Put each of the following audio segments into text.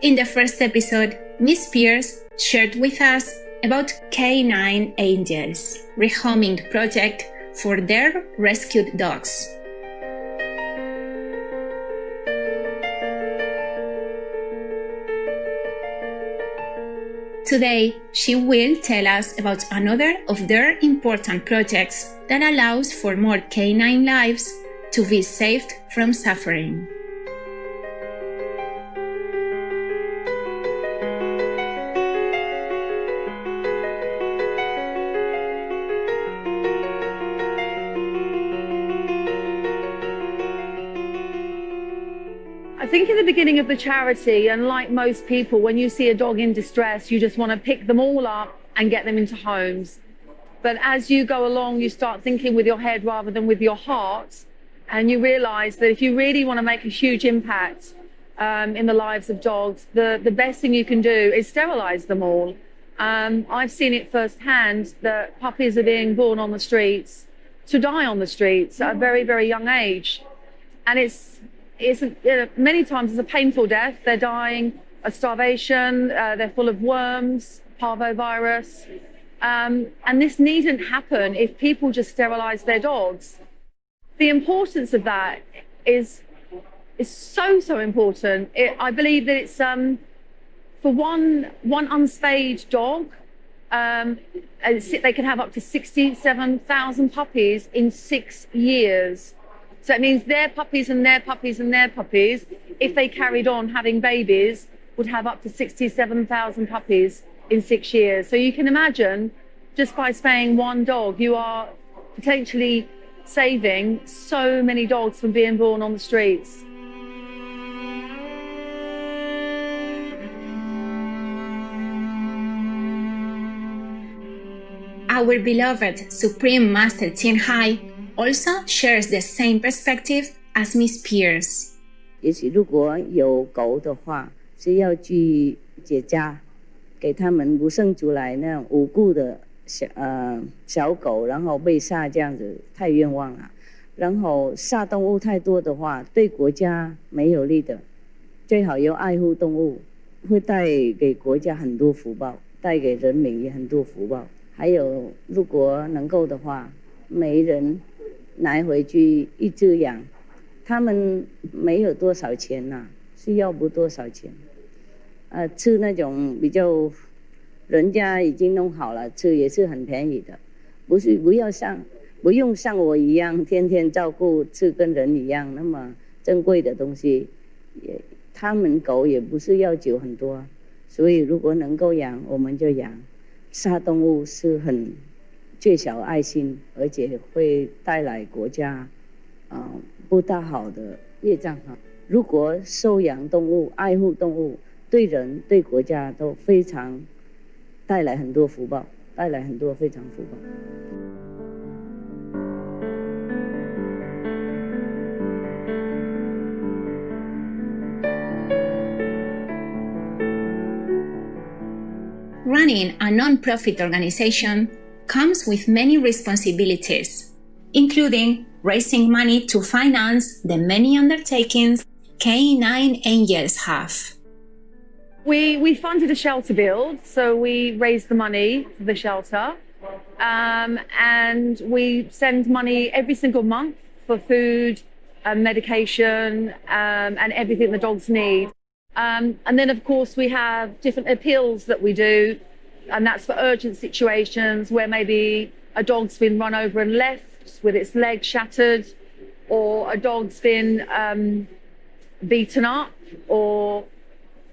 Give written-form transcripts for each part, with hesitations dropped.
In the first episode, Miss Pearce shared with us about K-9 Angels, rehoming project for their rescued dogs. Today, she will tell us about another of their important projects that allows for more canine lives to be saved from suffering. I think in the beginning of the charity, and like most people, when you see a dog in distress, you just want to pick them all up and get them into homes. But as you go along, you start thinking with your head rather than with your heart, and you realize that if you really want to make a huge impact in the lives of dogs, the best thing you can do is sterilize them all. I've seen it firsthand that puppies are being born on the streets to die on the streets at a very, very young age. And many times it's a painful death. They're dying of starvation, they're full of worms, parvovirus. And this needn't happen if people just sterilize their dogs. The importance of that is so important. I believe that it's for one unspayed dog, they can have up to 67,000 puppies in 6 years. So it means their puppies and their puppies and their puppies, if they carried on having babies, would have up to 67,000 puppies in 6 years. So you can imagine, just by spaying one dog, you are potentially saving so many dogs from being born on the streets. Our beloved Supreme Master Tien Hai also shares the same perspective as Miss Pearce. 也许如果有狗的话，是要去结扎，给他们不生出来那种无辜的小狗，然后被杀这样子，太冤枉了。然后杀动物太多的话，对国家没有利的。最好要爱护动物，会带给国家很多福报，带给人民也很多福报。还有，如果能够的话，每人拿回去一只养，他们没有多少钱呐，是要不多少钱。吃那种比较人家已经弄好了，吃也是很便宜的，不用像我一样天天照顾，吃跟人一样那么珍贵的东西。他们狗也不是要求很多，所以如果能够养，我们就养。杀动物是很缺少爱心，而且会带来国家不大好的业障哈。如果收养动物、爱护动物，对人对国家都非常带来很多福报，带来很多非常福报。Running a non-profit organization comes with many responsibilities, including raising money to finance the many undertakings K-9 Angels have. We funded a shelter build, so we raised the money for the shelter, and we send money every single month for food, medication, and everything the dogs need. And then, of course, we have different appeals that we do, and that's for urgent situations where maybe a dog's been run over and left with its leg shattered, or a dog's been beaten up, or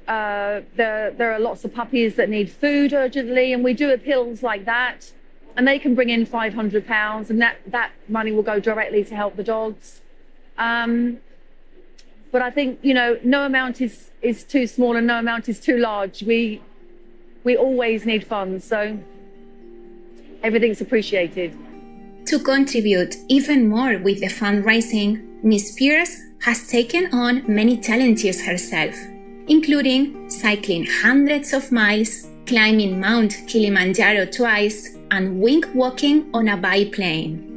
there are lots of puppies that need food urgently, and we do appeals like that, and they can bring in £500, and that money will go directly to help the dogs. But I think, no amount is too small and no amount is too large. We always need funds, so everything's appreciated. To contribute even more with the fundraising, Miss Pearce has taken on many challenges herself, including cycling hundreds of miles, climbing Mount Kilimanjaro twice, and wing walking on a biplane.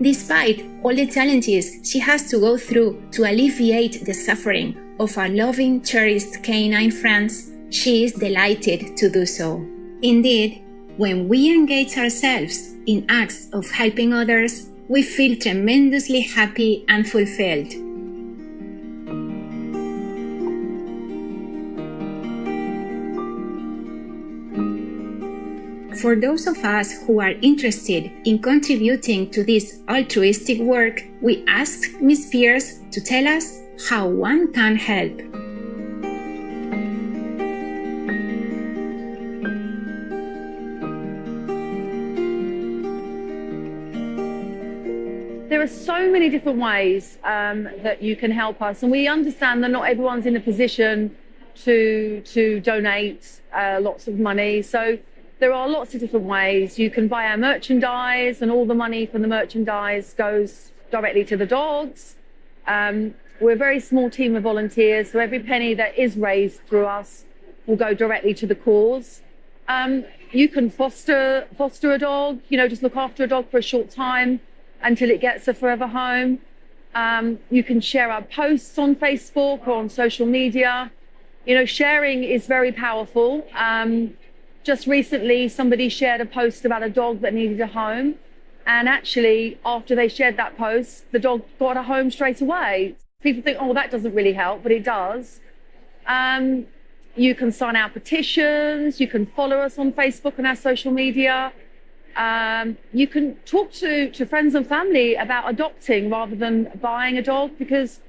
Despite all the challenges she has to go through to alleviate the suffering of our loving, cherished K-9 friends, she is delighted to do so. Indeed, when we engage ourselves in acts of helping others, we feel tremendously happy and fulfilled. For those of us who are interested in contributing to this altruistic work, we asked Ms. Pearce to tell us how one can help. There are so many different ways that you can help us, and we understand that not everyone's in a position to donate lots of money. So there are lots of different ways. You can buy our merchandise, and all the money from the merchandise goes directly to the dogs. We're a very small team of volunteers, so every penny that is raised through us will go directly to the cause. You can foster a dog, just look after a dog for a short time until it gets a forever home. You can share our posts on Facebook or on social media. Sharing is very powerful. Just recently, somebody shared a post about a dog that needed a home. And actually, after they shared that post, the dog got a home straight away. People think, oh, that doesn't really help, but it does. You can sign our petitions. You can follow us on Facebook and our social media. You can talk to friends and family about adopting rather than buying a dog, because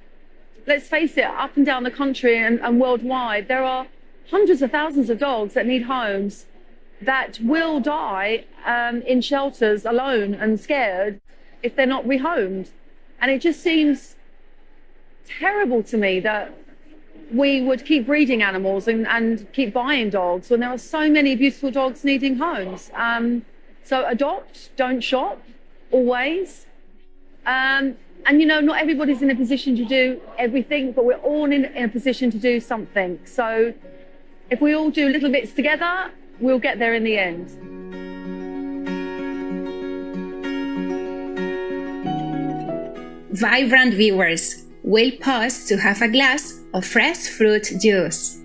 let's face it, up and down the country and worldwide, there are hundreds of thousands of dogs that need homes that will die in shelters alone and scared if they're not rehomed. And it just seems terrible to me that we would keep breeding animals and keep buying dogs when there are so many beautiful dogs needing homes. So adopt, don't shop, always. And not everybody's in a position to do everything, but we're all in a position to do something. So if we all do little bits together, we'll get there in the end. Vibrant viewers, we'll pause to have a glass of fresh fruit juice.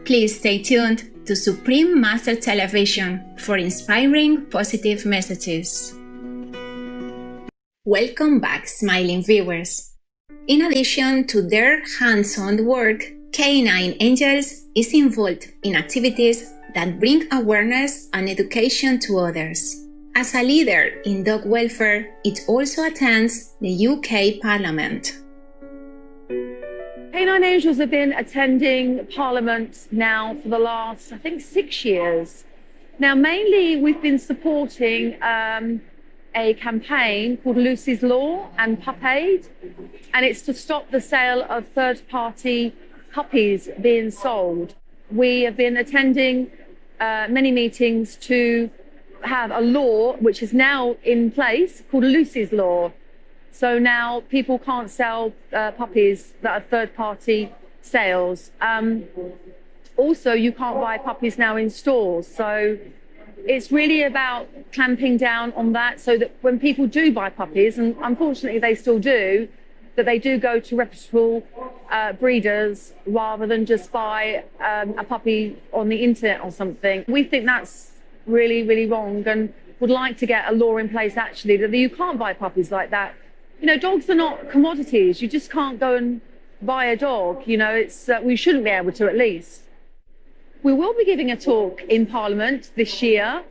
Please stay tuned to Supreme Master Television for inspiring positive messages. Welcome back, smiling viewers. In addition to their hands-on work, K-9 Angels is involved in activities that bring awareness and education to others. As a leader in dog welfare, it also attends the UK Parliament. K-9 Angels have been attending Parliament now for the last, 6 years. Now, mainly we've been supporting a campaign called Lucy's Law and Pup Aid, and it's to stop the sale of third-party puppies being sold. We have been attending many meetings to have a law which is now in place called Lucy's Law. So now people can't sell puppies that are third-party sales. Also, you can't buy puppies now in stores. So it's really about clamping down on that so that when people do buy puppies, and unfortunately they still do, that they do go to reputable breeders rather than just buy a puppy on the internet or something. We think that's really, really wrong, and would like to get a law in place actually that you can't buy puppies like that. Dogs are not commodities. You just can't go and buy a dog. We shouldn't be able to, at least. We will be giving a talk in Parliament this year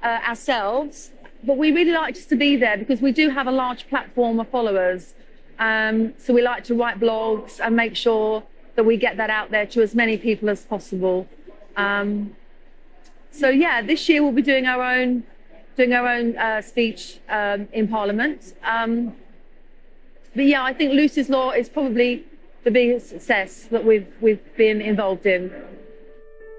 ourselves, but we really like just to be there because we do have a large platform of followers. So we like to write blogs and make sure that we get that out there to as many people as possible. So yeah, this year we'll be doing our own speech in Parliament. But yeah, I think Lucy's Law is probably the biggest success that we've been involved in.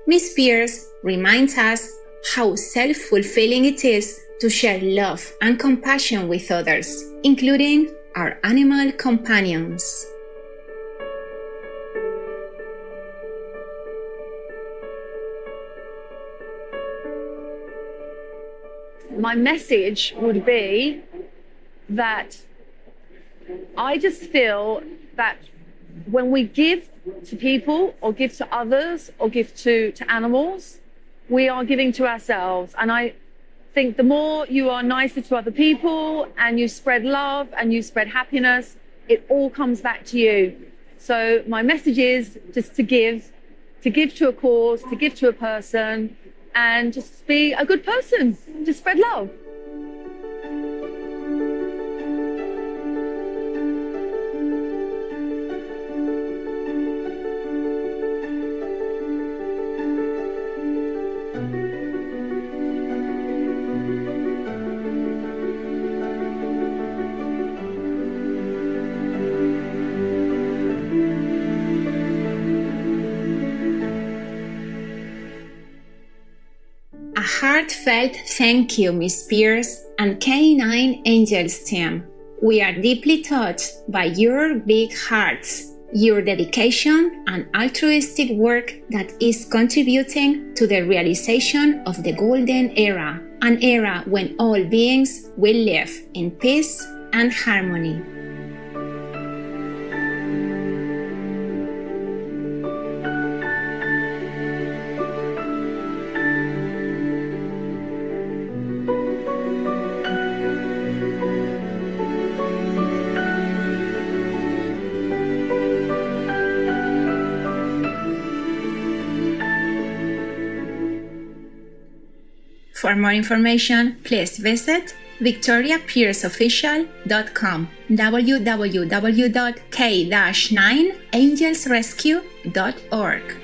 Ms. Pearce reminds us how self-fulfilling it is to share love and compassion with others, including our animal companions. My message would be that I just feel that when we give to people or give to others or give to animals, we are giving to ourselves. And I think the more you are nicer to other people and you spread love and you spread happiness, it all comes back to you. So my message is just to give to a cause, to give to a person, and just be a good person, just spread love. A heartfelt thank you, Miss Pearce and K-9 Angels team. We are deeply touched by your big hearts, your dedication and altruistic work that is contributing to the realization of the golden era, an era when all beings will live in peace and harmony. For more information, please visit victoriapearceofficial.com, www.k-9angelsrescue.org.